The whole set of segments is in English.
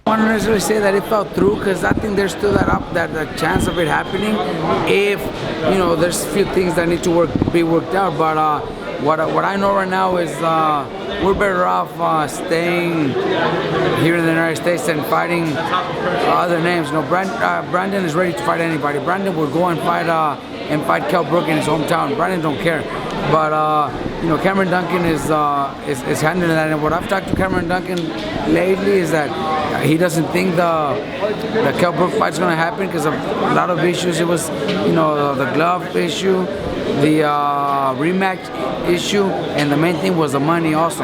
I don't necessarily say that it fell through because I think there's still that chance of it happening if there's a few things that need to be worked out. But what I know right now is we're better off staying here in the United States and fighting other names. Brandon is ready to fight anybody. Brandon will go and fight Kell Brook in his hometown. Brandon don't care. But Cameron Duncan is handling that. And what I've talked to Cameron Duncan lately is that he doesn't think the Kell Brook fight's going to happen because of a lot of issues. It was the glove issue, the rematch issue, and the main thing was the money also.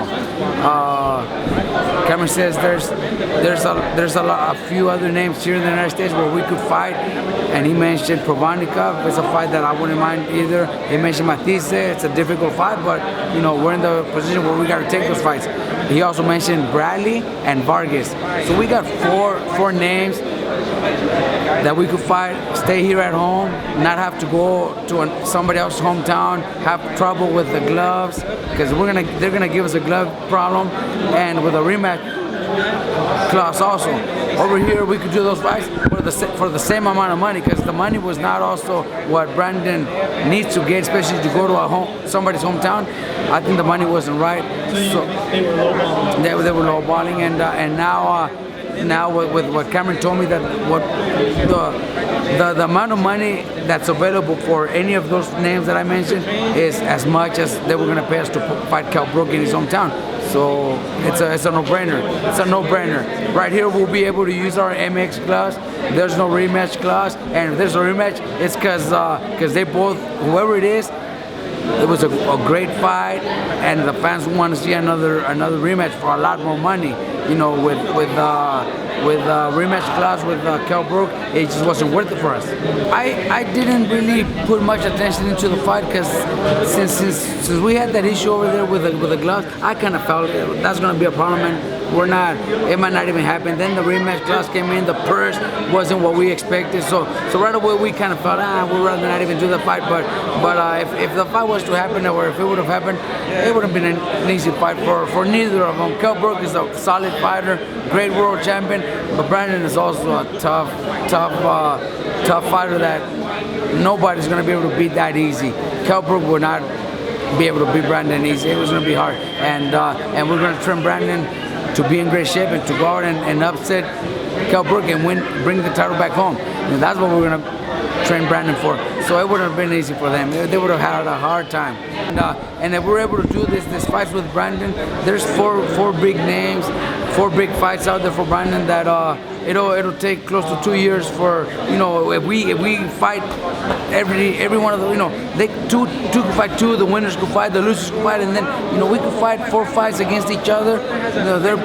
Cameron says there's a few other names here in the United States where we could fight, and he mentioned Provodnikov. It's a fight that I wouldn't mind either. He mentioned Matisse. It's a difficult fight, but we're in the position where we got to take those fights. He also mentioned Bradley and Vargas. So we got four names that we could fight, stay here at home, not have to go to somebody else's hometown, have trouble with the gloves, because they're gonna give us a glove problem, and with a rematch clause also. Over here, we could do those fights for the same amount of money, because the money was not also what Brandon needs to get, especially to go to somebody's hometown. I think the money wasn't right. So they were lowballing. They were lowballing, and now with what Cameron told me, that what the amount of money that's available for any of those names that I mentioned is as much as they were going to pay us to fight Kell Brook in his hometown. So it's a no-brainer. It's a no-brainer. Right here, we'll be able to use our MX clause. There's no rematch clause, and if there's a rematch, it's because they both, whoever it is, it was a great fight, and the fans want to see another rematch for a lot more money. With rematch clause with Kell Brook, it just wasn't worth it for us. I didn't really put much attention into the fight because since we had that issue over there with the gloves, I kind of felt that's going to be a problem, and it might not even happen. Then the rematch clause came in, the purse wasn't what we expected, so right away we kind of felt, we'd rather not even do the fight. But if the fight was to happen, or if it would have happened, it would have been an easy fight for neither of them. Kell Brook is a solid fighter, great world champion, but Brandon is also a tough fighter that nobody's going to be able to beat that easy. Kell Brook would not be able to beat Brandon easy. It was going to be hard, and we're going to trim Brandon to be in great shape and to go out and upset Kell Brook and bring the title back home. And that's what we're going to train Brandon for. So it wouldn't have been easy for them. They would have had a hard time. And if we're able to do this fights with Brandon, there's four big names, 4 big fights out there for Brandon that it'll take close to 2 years for, if we fight every one of the, they two could fight 2, the winners could fight, the losers could fight, and then we could fight 4 fights against each other. They're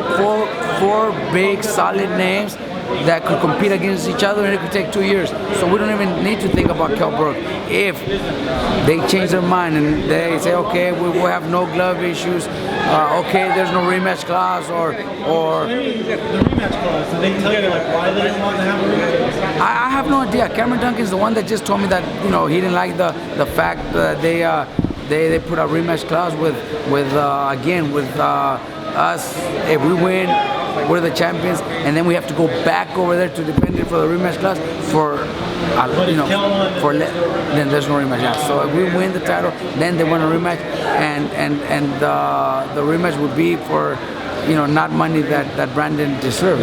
four big solid names that could compete against each other, and it could take 2 years. So we don't even need to think about Kell Brook. If they change their mind and they say, okay, we will have no glove issues, okay, there's no rematch clause, or the rematch clause, did they tell you why they didn't want to have a rematch clause? I have no idea. Cameron Duncan is the one that just told me that he didn't like the fact that they put a rematch clause with us. If we win, we're the champions, and then we have to go back over there to defend it for the rematch class then there's no rematch. Yeah. So if we win the title, then they want a rematch, and the rematch would be for not money that Brandon deserves.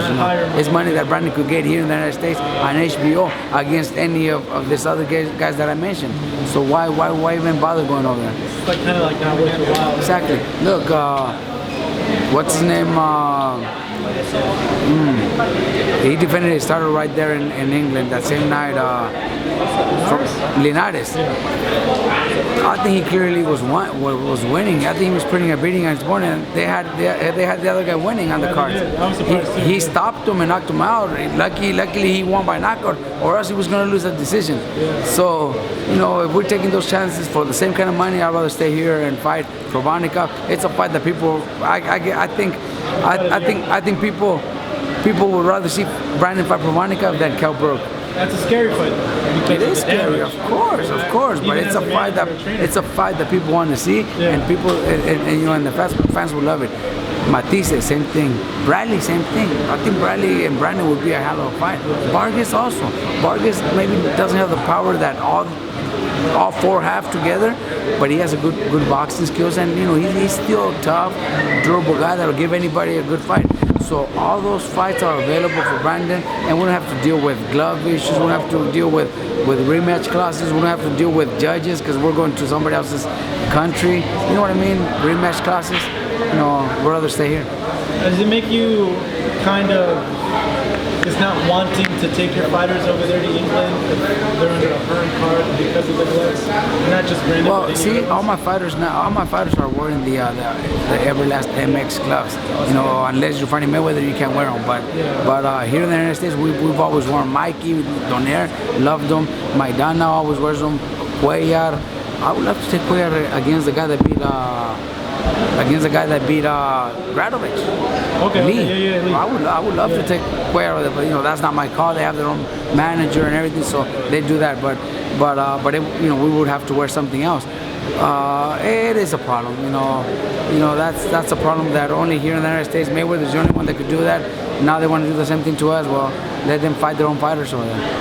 It's money that Brandon could get here in the United States on HBO against any of these other guys that I mentioned. So why even bother going over there? It's kind of like not worth the while. Exactly. Look, what's his name? He defended his title right there in England that same night from Linares. I think he clearly was winning. I think he was putting a beating on his opponent. They had the other guy winning on the cards. He stopped him and knocked him out. Luckily he won by knockout, or else he was going to lose that decision. So if we're taking those chances for the same kind of money, I'd rather stay here and fight Provodnikov. It's a fight that people, I think people would rather see Brandon fight Provodnikov than Kell Brook. That's a scary fight. It is scary, of course, but it's a fight that people want to see, and people and the fans will love it. Matisse, same thing. Bradley, same thing. I think Bradley and Brandon would be a hell of a fight. Vargas also. Vargas maybe doesn't have the power that all four have together, but he has a good boxing skills, and he's still a tough, durable guy that'll give anybody a good fight. So all those fights are available for Brandon, and we don't have to deal with glove issues. We don't have to deal with rematch clauses. We don't have to deal with judges because we're going to somebody else's country. You know what I mean? Rematch clauses. We'd rather stay here. Does it make you kind of just not wanting to take your fighters over there to England if they're under a firm card because of the gloves? Not just Brandon. Well, see, all my fighters are wearing the Everlast MX gloves. Unless you're fighting Mayweather, you can't wear them. But here in the United States, we've always worn Mikey, Donaire, loved them. Maidana always wears them. Cuellar. I would love to take Cuellar against the guy that beat Gradovic. Okay. Lee. Yeah, Lee. I would love to take Cuellar, but that's not my call. They have their own manager and everything, so they do that. But we would have to wear something else. It is a problem. That's a problem that only here in the United States, Mayweather is the only one that could do that. Now they want to do the same thing to us. Well, let them fight their own fighters over there.